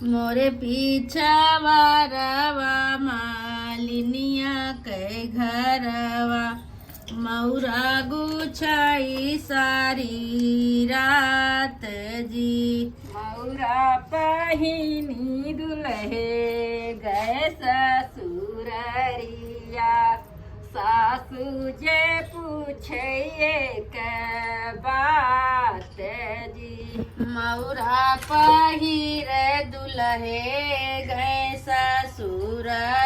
मोरे पीछावा रवा मालिनिया के घरवा मौरा गुछाई सारी रात जी। मौरा पहिनी दुल्हे गए ससुररिया सासू जे पूछे एक बात जी। मौरा पहिर दुल्हे गए ससुररिया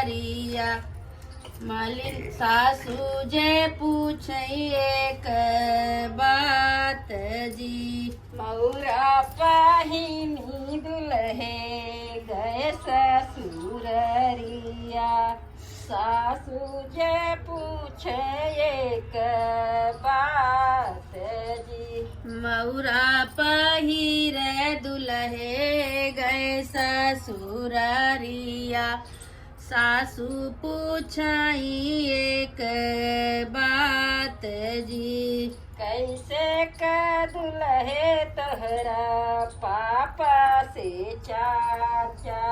मालिन सासू जे पूछे एक बात जी। मौरा पहिनी दुल्हे गए ससुररिया सासू जे पूछे एक बात जी। मौरा पहिर दुल्हे गए ससुररिया सासू पूछाई एक बात जी। कैसे का दुल्हे तोहरा पापा से चाचा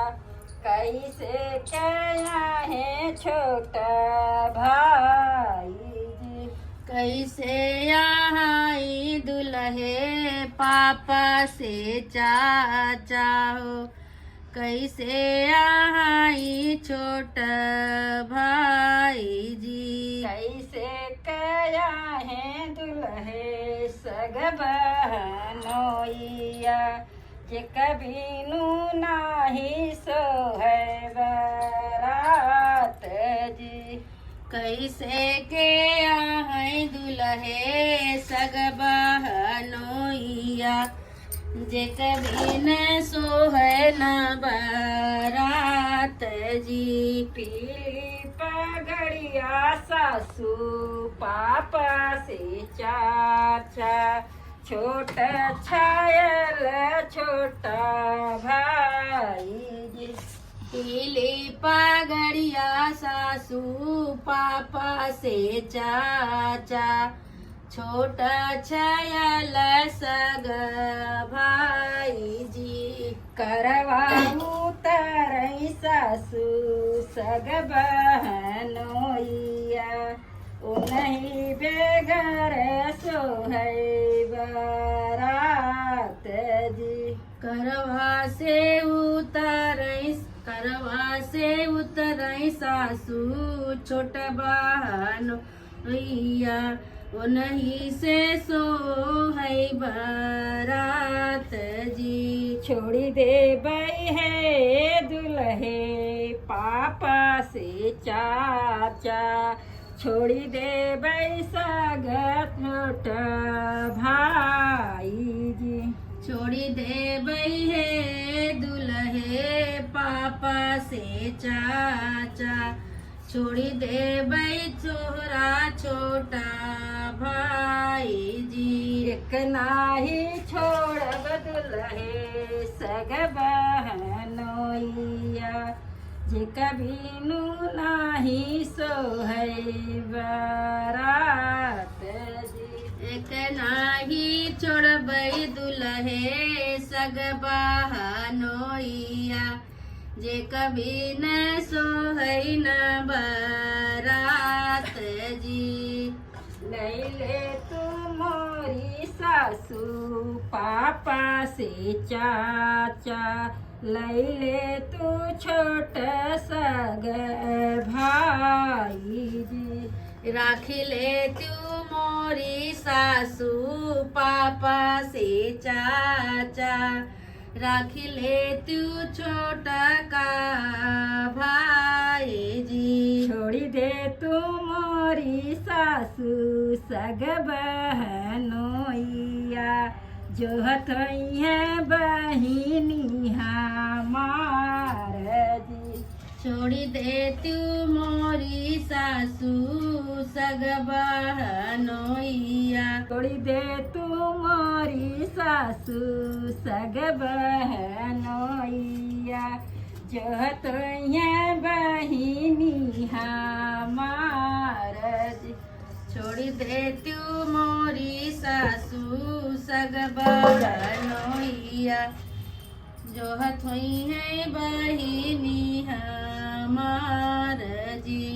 कैसे क्या है छोटा भाई जी। कैसे यहाँ दुल्हे पापा से चाचा हो कैसे यहाँ छोटा भाई जी। कैसे क्या है दुल्हे सग बहनोइया जे कभी नू नाही सो है बरात जी। कैसे के यहाँ दुल्हे सग बहनोइया जे कभी न सोहे न बारात जी। पीली पगड़िया सासू पापा से चाचा छोटा छायल छोटा भाई जी। पीली पगड़िया सासू पापा से चाचा छोटा छायल सग भाई जी। करवा उतरई सासू सग बहनोइया उन्हीं बेगर सोहै बरात जी। करवा से उतरई सासू छोट बहनोइया उन्हीं से सो है बारात जी। छोड़ी दे बई है दुल्हे पापा से चाचा छोड़ी दे बई सगत छोटा भाई जी। छोड़ी दे बई है दुल्हे पापा से चाचा छोड़ी दे बई छोरा छोटा भाई जी। एक नाही छोड़ब दुल्हे सग बहनोइया जे कभी नू नाही सो है बरात जी। एक नाही छोड़बई दुल्हे सग बहनोइया जे कभी न सोहै न बारात जी। नहीं ले तू मोरी सासू पापा से चाचा लई ले तू छोट सग भाई जी। राखी ले तू मोरी सासू पापा से चाचा राखी ले तू छोटा का भाई जी। छोड़ी दे तू मोरी सासू सग बहनोइया जो हथई है बहिनी हमार जी। छोड़ी दे तू मोरी सासू सग बहनोइया छोड़ी दे तू मोरी सासू सग बहनोइया जो तो बहिनी हमार जी। छोड़ी दे तू मोरी सासू सग बहनोइया जो हथोई है बहिनी हमार जी।